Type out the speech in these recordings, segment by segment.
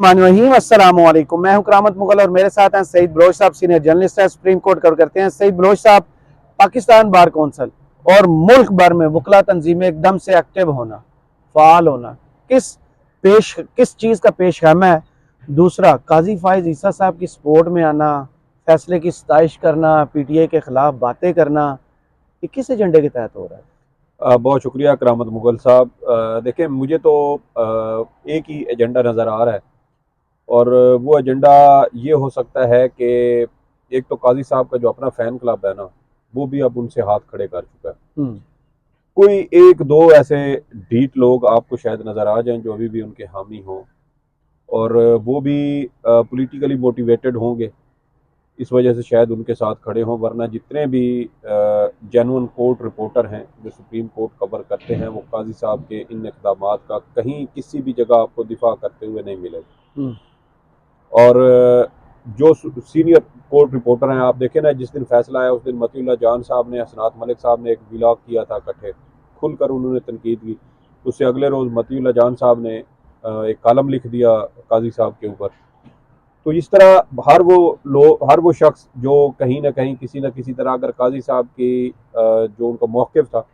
मानवहीम अस्सलाम वालेकुम। मैं हूं करामत मुगल और मेरे साथ हैं सईद बलोच साहब, सीनियर जर्नलिस्ट है, सुप्रीम कोर्ट कवर करते हैं। सईद बलोच साहब, पाकिस्तान बार कौंसिल और मुल्क भर में वकला तंजीमें एकदम से एक्टिव होना, फाल होना, किस चीज़ का पेश खैमा है? दूसरा, काजी फाइज ईसा साहब की सपोर्ट में आना, फैसले की सताइश करना, PTI के खिलाफ बातें करना, ये किस एजेंडे के तहत हो रहा है? बहुत शुक्रिया करामत मुगल साहब। देखें, मुझे तो एक ही एजेंडा नज़र आ रहा है और वो एजेंडा ये हो सकता है कि एक तो काजी साहब का जो अपना फ़ैन क्लब है ना, वो भी अब उनसे हाथ खड़े कर चुका है। कोई एक दो ऐसे ढीठ लोग आपको शायद नज़र आ जाएं जो अभी भी उनके हामी हों, और वो भी पॉलिटिकली मोटिवेटेड होंगे, इस वजह से शायद उनके साथ खड़े हों। वरना जितने भी जेन्युइन कोर्ट रिपोर्टर हैं जो सुप्रीम कोर्ट कवर करते हैं, वो काजी साहब के इन इक़दामात का कहीं किसी भी जगह आपको दिफा करते हुए नहीं मिलेगा। और जो सीनियर कोर्ट रिपोर्टर हैं, आप देखें ना, जिस दिन फैसला आया उस दिन मतीउल्लाह जान साहब ने, हसनात मलिक साहब ने एक व्लॉग किया था इकट्ठे, खुलकर उन्होंने तनकीद की। उससे अगले रोज़ मतीउल्लाह जान साहब ने एक कॉलम लिख दिया काजी साहब के ऊपर। तो इस तरह हर वो शख्स जो कहीं ना कहीं किसी न किसी तरह अगर काजी साहब की जो उनका मौक़िफ़ था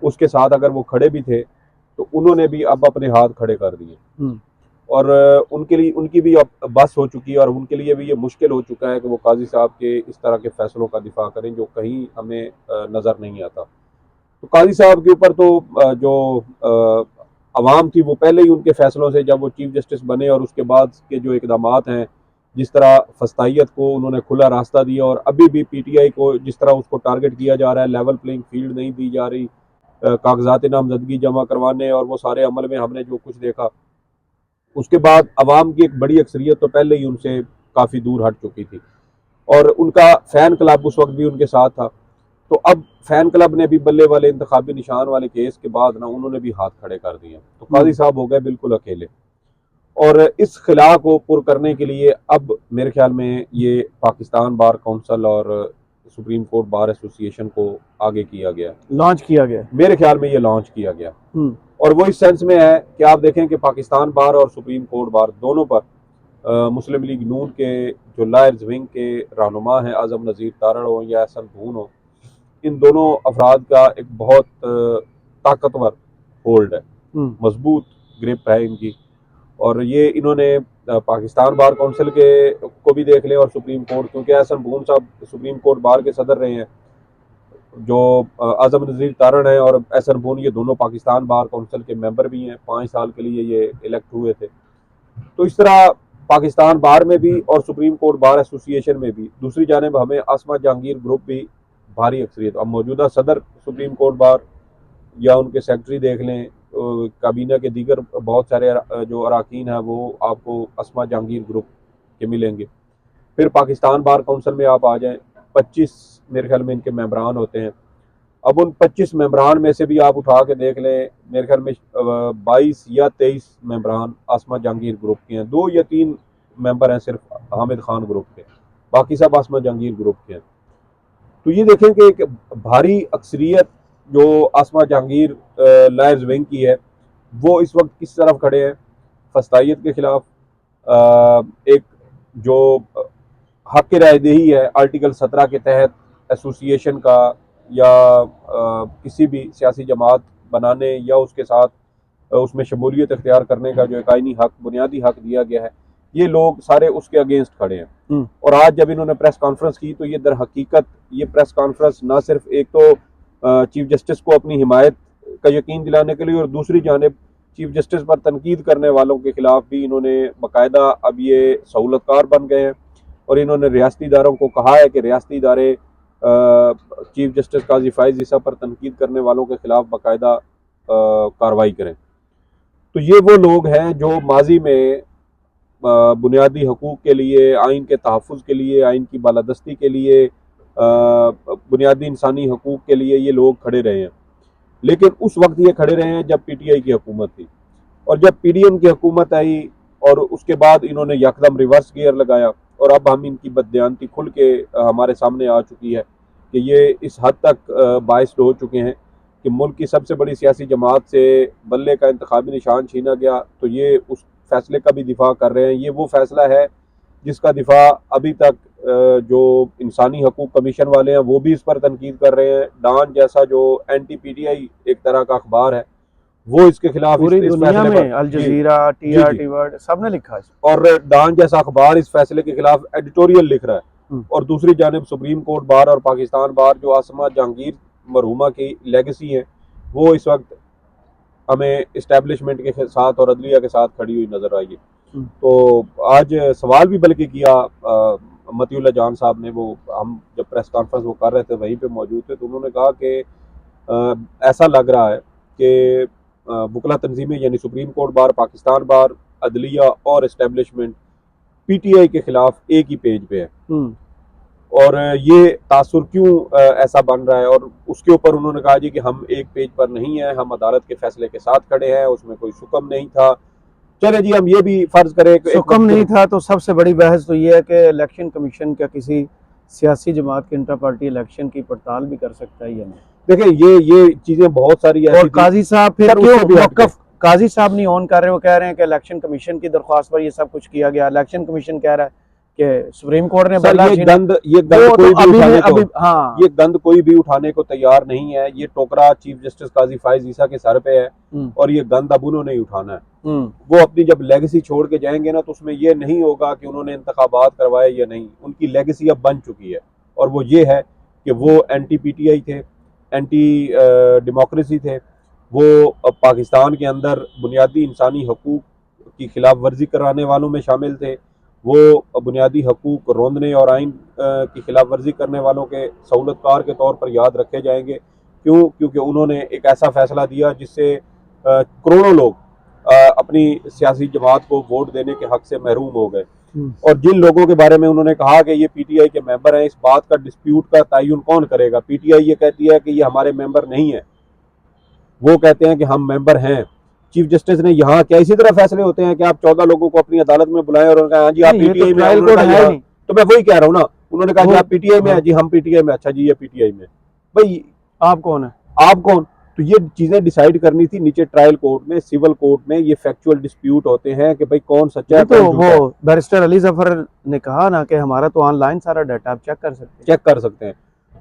उसके साथ अगर वो खड़े भी थे, तो उन्होंने भी अब अपने हाथ खड़े कर दिए। और उनके लिए उनकी भी अब बस हो चुकी है, और उनके लिए भी ये मुश्किल हो चुका है कि वो काजी साहब के इस तरह के फैसलों का दिफा करें जो कहीं हमें नज़र नहीं आता। तो काजी साहब के ऊपर तो जो अवाम थी वो पहले ही उनके फैसलों से, जब वो चीफ जस्टिस बने और उसके बाद के जो इकदामात हैं, जिस तरह फस्तायत को उन्होंने खुला रास्ता दिया, और अभी भी PTI को जिस तरह उसको टारगेट किया जा रहा है, लेवल प्लेइंग फील्ड नहीं दी जा रही, कागजात नामजदगी जमा करवाने और वो सारे अमल में हमने जो कुछ देखा, उसके बाद अवाम की एक बड़ी अक्सरियत तो पहले ही उनसे काफ़ी दूर हट चुकी थी, और उनका फ़ैन क्लब उस वक्त भी उनके साथ था। तो अब फ़ैन क्लब ने भी बल्ले वाले इंतखाबी निशान वाले केस के बाद ना उन्होंने भी हाथ खड़े कर दिए, तो काजी साहब हो गए बिल्कुल अकेले। और इस खिला को पुर करने के लिए अब मेरे ख्याल में ये पाकिस्तान बार काउंसिल और सुप्रीम कोर्ट बार एसोसिएशन को आगे किया गया, लॉन्च किया गया। मेरे ख्याल में ये लॉन्च किया गया। और वो इस सेंस में है कि आप देखें कि पाकिस्तान बार और सुप्रीम कोर्ट बार दोनों पर मुस्लिम लीग नून के जो लायर्स विंग के रहनुमा हैं, आज़म नज़ीर तारड़ हो या एहसन धून हो, इन दोनों अफराद का एक बहुत ताकतवर होल्ड है, मजबूत ग्रिप है इनकी। और ये इन्होंने पाकिस्तान बार काउंसिल के को भी देख लें और सुप्रीम कोर्ट, क्योंकि एहसन धून साहब सुप्रीम कोर्ट बार के सदर रहे हैं, जो आज़म नज़ीर तारण है और एहसन भून, ये दोनों पाकिस्तान बार काउंसिल के मेंबर भी हैं, 5 साल के लिए ये इलेक्ट हुए थे। तो इस तरह पाकिस्तान बार में भी और सुप्रीम कोर्ट बार एसोसिएशन में भी, दूसरी जानिब हमें आसमा जहांगीर ग्रुप भी भारी अक्सरियत, अब मौजूदा सदर सुप्रीम कोर्ट बार या उनके सेक्रेटरी देख लें, काबीना के दीगर बहुत सारे जो अरकान हैं वो आपको आसमा जहांगीर ग्रुप के मिलेंगे। फिर पाकिस्तान बार काउंसिल में आप आ जाएं, 25 मेरे ख्याल में इनके मेंबरान होते हैं। अब उन 25 मेंबरान में से भी आप उठा के देख लें, मेरे ख्याल में 22 या 23 मेंबरान आसमा जहांगीर ग्रुप के हैं, 2 या 3 मेंबर हैं सिर्फ हामिद खान ग्रुप के, बाकी सब आसमा जहांगीर ग्रुप के हैं। तो ये देखें कि एक भारी अक्सरियत जो आसमा जहांगीर लायर्स विंग की है, वो इस वक्त किस तरफ खड़े हैं? फस्तायत के खिलाफ एक जो हक रायदही है आर्टिकल 17 के तहत एसोसिएशन का, या किसी भी सियासी जमात बनाने या उसके साथ उसमें शमूलियत इख्तियार करने का जो एक आइनी हक, बुनियादी हक दिया गया है, ये लोग सारे उसके अगेंस्ट खड़े हैं। और आज जब इन्होंने प्रेस कॉन्फ्रेंस की, तो ये दर हकीकत ये प्रेस कॉन्फ्रेंस ना सिर्फ एक तो चीफ जस्टिस को अपनी हिमायत का यकीन दिलाने के लिए, और दूसरी जानिब चीफ जस्टिस पर तनकीद करने वालों के खिलाफ भी इन्होंने बाकायदा अब ये सहूलतकार बन गए हैं, और इन्होंने रियासती इदारों को कहा है कि रियासती इदारे चीफ जस्टिस काजी फाइज ईसा पर तनकीद करने वालों के खिलाफ बाकायदा कार्रवाई करें। तो ये वो लोग हैं जो माजी में बुनियादी हकूक़ के लिए, आइन के तहफ़्फ़ुज़ के लिए, आइन की बालादस्ती के लिए, बुनियादी इंसानी हकूक़ के लिए ये लोग खड़े रहे हैं। लेकिन उस वक्त ये खड़े रहे हैं जब PTI की हुकूमत थी, और जब PDM की हुकूमत आई और उसके बाद इन्होंने यकदम रिवर्स गियर लगाया, और अब हम इनकी बददियानती खुल के हमारे सामने आ चुकी है कि ये इस हद तक बाइस्ड हो चुके हैं कि मुल्क की सबसे बड़ी सियासी जमात से बल्ले का इंतखाबी निशान छीना गया, तो ये उस फैसले का भी दिफा कर रहे हैं। ये वो फैसला है जिसका दिफा अभी तक जो इंसानी हकूक कमीशन वाले हैं वो भी इस पर तनकीद कर रहे हैं। डॉन जैसा जो एंटी पीटीआई एक तरह का अखबार है वो इसके खिलाफ पूरी इस दुनिया फैसले में पर अल जी जजीरा, जी जी टीआरटी वर्ल्ड सबने लिखा है। और डॉन जैसा अखबार इस फैसले के खिलाफ एडिटोरियल लिख रहा है। और दूसरी जानिब सुप्रीम कोर्ट बार और पाकिस्तान बार जो आसमा जहांगीर मरहुमा की लेगेसी है वो इस वक्त हमें इस्टेब्लिशमेंट के साथ और अदलिया के साथ खड़ी हुई नजर आई है। तो आज सवाल भी बल्कि किया मतीउल्लाह जान साहब ने, वो हम जब प्रेस कॉन्फ्रेंस वो कर रहे थे वहीं पे मौजूद थे, तो उन्होंने कहा कि ऐसा लग रहा है कि वकला तंजीमें यानी सुप्रीम कोर्ट बार, पाकिस्तान बार, अदलिया और इस्टेब्लिशमेंट पीटीआई के खिलाफ एक ही पेज पे है। और ये तासुर क्यों ऐसा बन रहा है, और उसके ऊपर उन्होंने कहा जी कि हम एक पेज पर नहीं है, हम अदालत के फैसले के साथ खड़े हैं, उसमें कोई सुकम नहीं था। चले जी हम ये भी फर्ज करें कि सुकम नहीं था, तो सबसे बड़ी बहस तो ये है कि इलेक्शन कमीशन क्या किसी सियासी जमात के इंटर पार्टी इलेक्शन की पड़ताल भी कर सकता है या नहीं? देखिए ये चीजें बहुत सारी ऐसी और काजी साहब फिर सर, क्यों उससे भी मौकफ काजी साहब नहीं ऑन कर रहे? वो कह रहे हैं कि इलेक्शन कमीशन की दरख्वास्त पर ये सब कुछ किया गया। इलेक्शन कमीशन कह रहा है कि सुप्रीम कोर्ट ने सर बदला ये छीना। गंद वो कोई तो भी अभी उठाने में को अभी हाँ ये गंद कोई भी उठाने को तैयार नहीं है। ये टोकरा चीफ जस्टिस काजी फाइज ईसा के सर पे है और ये गंद अब उन्होंने ही उठाना है। वो अपनी जब लेगेसी छोड़ के जाएंगे ना तो उसमें ये नहीं होगा कि उन्होंने इंतखाबात करवाए या नहीं, उनकी लेगेसी अब बन चुकी है और वो ये है कि वो एंटी पीटीआई थे, एंटी डेमोक्रेसी थे, वो अब पाकिस्तान के अंदर बुनियादी इंसानी हकूक की खिलाफ वर्जी कराने वालों में शामिल थे, वो बुनियादी हकूक रोंदने और आइन की खिलाफ वर्जी करने वालों के सहूलतकार के तौर पर याद रखे जाएंगे। क्यों? क्योंकि उन्होंने एक ऐसा फैसला दिया जिससे करोड़ों लोग अपनी सियासी जमात को वोट देने के हक से महरूम हो गए। और जिन लोगों के बारे में उन्होंने कहा कि ये पीटीआई के मेंबर हैं, इस बात का डिस्प्यूट का तयन कौन करेगा? पीटीआई ये कहती है कि ये हमारे मेंबर नहीं है, वो कहते हैं कि हम मेंबर हैं। चीफ जस्टिस ने यहाँ क्या इसी तरह फैसले होते हैं कि आप 14 लोगों को अपनी अदालत में बुलाएं और उन्होंने कहा हाँ जी आप पीटीआई में हैं? तो मैं वही कह रहा हूँ ना, उन्होंने कहा जी आप पीटीआई में है, जी हम पीटीआई में, अच्छा जी ये पीटीआई में, भाई आप कौन है? आप कौन? तो ये चीजें डिसाइड करनी थी नीचे ट्रायल कोर्ट में, सिविल कोर्ट में। ये फैक्चुअल डिस्प्यूट होते हैं कि भाई कौन सच्चा है, तो वो बैरिस्टर अली जफर ने कहा ना कि हमारा तो ऑनलाइन सारा डाटा आप चेक कर सकते हैं।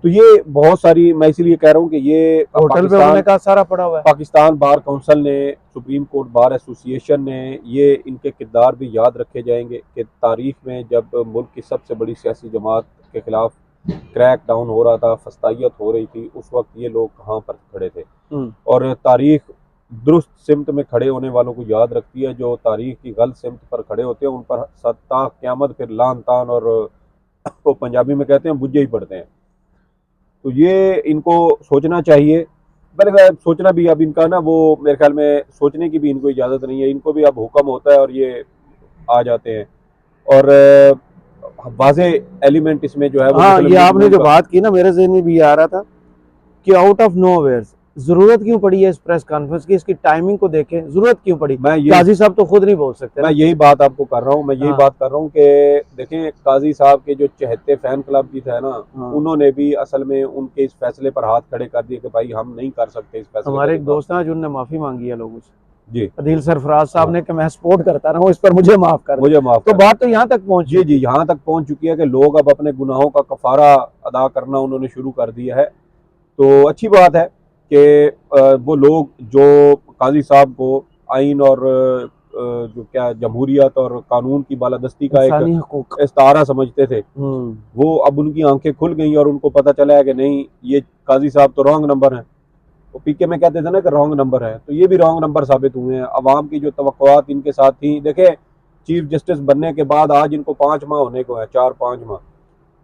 तो ये बहुत सारी, मैं इसीलिए कह रहा हूँ कि ये होटल पे उन्होंने कहा सारा पड़ा हुआ है। पाकिस्तान बार काउंसिल ने, सुप्रीम कोर्ट बार एसोसिएशन ने, ये इनके किरदार भी याद रखे जाएंगे कि तारीख में जब मुल्क की सबसे बड़ी सियासी जमात के खिलाफ क्रैक डाउन हो रहा था, फस्तायत हो रही थी, उस वक्त ये लोग कहाँ पर खड़े थे। और तारीख दुरुस्त सिमत में खड़े होने वालों को याद रखती है, जो तारीख की गलत सिमत पर खड़े होते हैं उन पर सत्ता क़यामत फिर लान तान और वो पंजाबी में कहते हैं बुझे ही पड़ते हैं। तो ये इनको सोचना चाहिए, बल्कि सोचना भी अब इनका ना, वो मेरे ख्याल में सोचने की भी इनको इजाज़त नहीं है। इनको भी अब हुक्म होता है और ये आ जाते हैं। और वाज़े एलिमेंट इसमें जो है वो, हाँ ये आपने जो बात की ना, मेरे ज़हन में भी आ रहा था कि आउट ऑफ नोवेयर जरूरत क्यों पड़ी है इस प्रेस कॉन्फ्रेंस की, इसकी टाइमिंग को देखें, जरूरत क्यों पड़ी? काजी साहब तो खुद नहीं बोल सकते। मैं यही बात आपको कर रहा हूँ, मैं यही बात कर रहा हूँ कि देखें काजी साहब के जो चहते फैन क्लब भी थे ना, उन्होंने भी असल में उनके इस फैसले पर हाथ खड़े कर दिए कि भाई हम नहीं कर सकते इस फैसले। हमारे एक दोस्त हैं जिन्होंने माफी मांगी है लोगों से, जी अदील सरफराज साहब ने, कि मैं सपोर्ट करता रहा हूँ, इस पर मुझे माफ कर। तो बात तो यहाँ तक पहुंच, जी यहाँ तक पहुंच चुकी है कि लोग अब अपने गुनाहों का कफारा अदा करना उन्होंने शुरू कर दिया है। तो अच्छी बात है कि वो लोग जो काजी साहब को आइन और जो क्या जमहूरियत और कानून की बालादस्ती का एक इस्तारा समझते थे, वो अब उनकी आंखें खुल गई और उनको पता चला है कि नहीं, ये काजी साहब तो रॉन्ग नंबर हैं। वो पीके में कहते थे ना कि रॉन्ग नंबर है, तो ये भी रॉन्ग नंबर साबित हुए हैं। अवाम की जो तवक्कुआत इनके साथ थी, देखे चीफ जस्टिस बनने के बाद आज इनको 5 माह होने को है, 4-5 माह,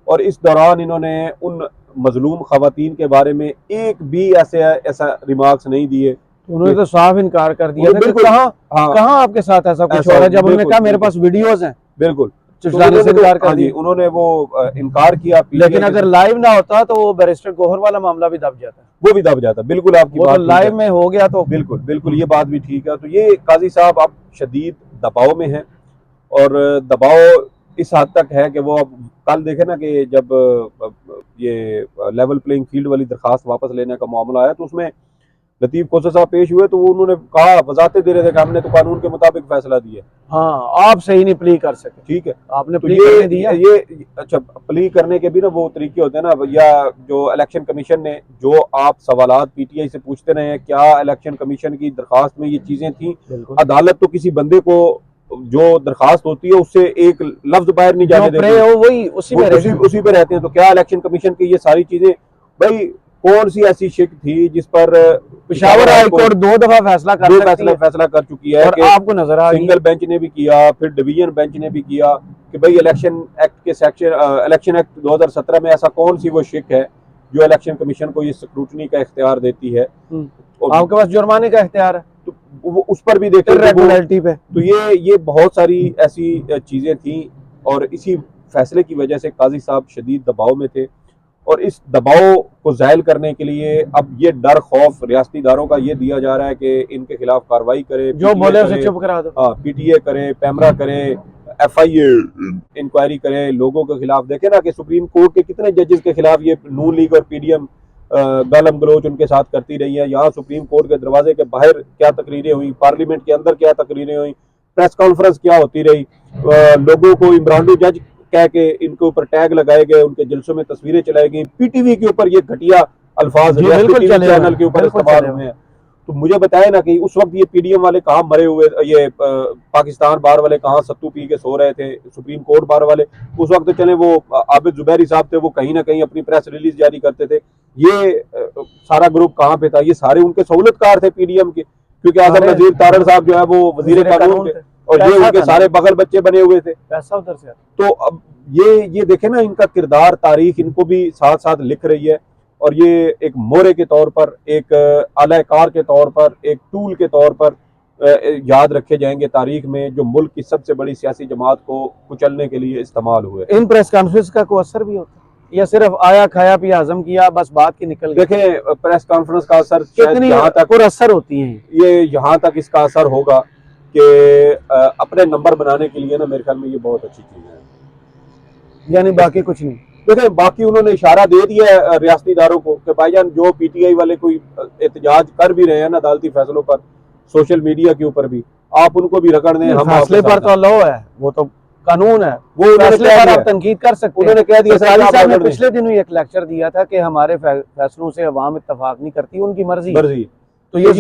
और इस दौरान इन्होंने उन मजलूम खवातीन के बारे में एक भी ऐसा रिमार्क्स नहीं दिए। उन्होंने तो साफ इनकार कर दिया था। बिल्कुल, कहाँ आपके साथ ऐसा कुछ हो रहा है? जब उन्होंने कहा मेरे पास वीडियोस हैं, बिल्कुल इनकार कर दिया। उन्होंने वो इनकार किया। लेकिन अगर लाइव ना होता तो वो बैरिस्टर गोहर वाला मामला भी दब जाता, वो भी दब जाता। बिल्कुल आपकी बात, लाइव में हो गया तो बिल्कुल ये बात भी ठीक है। तो ये काजी साहब अब शदीद दबाव में हैं, और दबाव इस हद तक है कि वो अब कल देखे ना कि जब ये लेवल प्लेइंग फील्ड वाली दरखास्त वापस लेने का मामला आया तो उसमें लतीफ खोसर साहब पेश हुए तो वो उन्होंने कहा, वजाते दे रहे थे कि हमने तो कानून के मुताबिक फैसला दिया। हाँ, आप सही नहीं प्ली कर सके, ठीक है, आपने तो प्ली करने दिया। ये अच्छा, प्ली करने के भी ना वो तरीके होते हैं ना, या जो इलेक्शन कमीशन ने, जो आप सवालात पीटीआई से पूछते रहे हैं, क्या इलेक्शन कमीशन की दरखास्त में ये चीजें थी? अदालत तो किसी बंदे को जो दरखास्त होती है उससे एक लफ्ज बाहर नहीं जाने देती, वही उसी पे रहते हैं। तो क्या इलेक्शन कमीशन की ये सारी चीजें, भाई कौन सी ऐसी शिक थी जिस पर पेशावर हाई कोर्ट 2 दफा फैसला कर चुकी है, और आपको नजर आ सिंगल बेंच ने भी किया, फिर डिवीजन बेंच ने भी किया कि भाई इलेक्शन एक्ट 2017 में ऐसा कौन सी वो शिक है जो इलेक्शन कमीशन को ये स्क्रूटनी का इख्तियार देती है। आपके पास जुर्माने का इख्तियार है, तो वो उस पर भी देखें रेगुलरिटी पे। तो ये बहुत सारी ऐसी चीजें थी, और इसी फैसले की वजह से काजी साहब शदीद दबाव में थे, और इस दबाव को ज़ायल करने के लिए अब ये डर खौफ रियासती इदारों का ये दिया जा रहा है कि इनके खिलाफ कार्रवाई करे, जो बोले उसे चुप करा दो। हाँ, पीटीए करे, पैमरा करे, एफआईए इंक्वायरी करे लोगों के खिलाफ। देखे ना कि सुप्रीम कोर्ट के कितने जजेस के खिलाफ ये नून लीग और पीडीएम गालम गलोच उनके साथ करती रही है। यहाँ सुप्रीम कोर्ट के दरवाजे के बाहर क्या तकरीरें हुई, पार्लियामेंट के अंदर क्या तकरीरें हुई, प्रेस कॉन्फ्रेंस क्या होती रही, लोगों को इमरान जज कह के इनके ऊपर टैग लगाए गए, उनके जलसों में तस्वीरें चलाई गई, पीटीवी के ऊपर ये घटिया अल्फाज चैनल के ऊपर इस्तेमाल हुए हैं। तो मुझे बताया ना कि उस वक्त ये पीडीएम वाले कहाँ मरे हुए, ये पाकिस्तान बार वाले कहाँ सत्तू पी के सो रहे थे, सुप्रीम कोर्ट बार वाले उस वक्त तो चले वो आबिद जुबैरी साहब थे, वो कहीं ना कहीं अपनी प्रेस रिलीज जारी करते थे। ये सारा ग्रुप कहाँ पे था? ये सारे उनके सहूलतकार थे पीडीएम के, क्योंकि आजम नजीर तारड़ साहब जो है वो वजीर कानून थे, और ये उनके सारे बगल बच्चे बने हुए थे, पैसा उधर से। तो अब ये देखे ना, इनका किरदार, तारीख इनको भी साथ साथ लिख रही है, और ये एक मोरे के तौर पर, एक आलाकार के तौर पर, एक टूल के तौर पर याद रखे जाएंगे तारीख में, जो मुल्क की सबसे बड़ी सियासी जमात को कुचलने के लिए इस्तेमाल हुए। इन प्रेस कॉन्फ्रेंस का कोई असर भी होता है या सिर्फ आया खाया पिया हजम किया बस बात की निकल गई? देखें, प्रेस कॉन्फ्रेंस का असर कितनी यहाँ तक और असर होती है, ये यहाँ तक इसका असर होगा कि अपने नंबर बनाने के लिए ना, मेरे ख्याल में ये बहुत अच्छी चीज है। यानी बाकी कुछ नहीं। देखिए, बाकी उन्होंने इशारा दे दिया है रियासती इदारों को कि भाईजान जो पीटीआई वाले कोई एहतजाज कर भी रहे हैं ना अदालती फैसलों पर, सोशल मीडिया के ऊपर भी, आप उनको भी रगड़ दें। हम फैसले पर तो लॉ है, वो तो कानून है, वो फैसले पर आप तनकीद कर सकते हैं। उन्होंने कह दिया, साहब ने पिछले दिनों एक लेक्चर दिया था कि हमारे फैसलों से अवाम इत्तेफाक नहीं करती, उनकी मर्जी। तो ये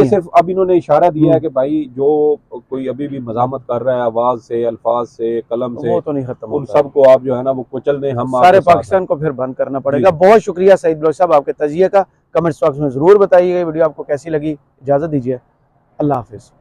सिर्फ अब इन्होंने इशारा दिया है कि भाई जो कोई अभी भी मजामत कर रहा है आवाज से, अल्फाज से, कलम से, वो तो नहीं खत्म, उन सबको आप जो है ना वो कुचल दें। हम सारे पाकिस्तान को फिर बंद करना पड़ेगा। बहुत शुक्रिया सईद बलोच साहब आपके तजिए का। कमेंट्स बॉक्स में जरूर बताइएगा वीडियो आपको कैसी लगी। इजाजत दीजिए, अल्लाह हाफिज।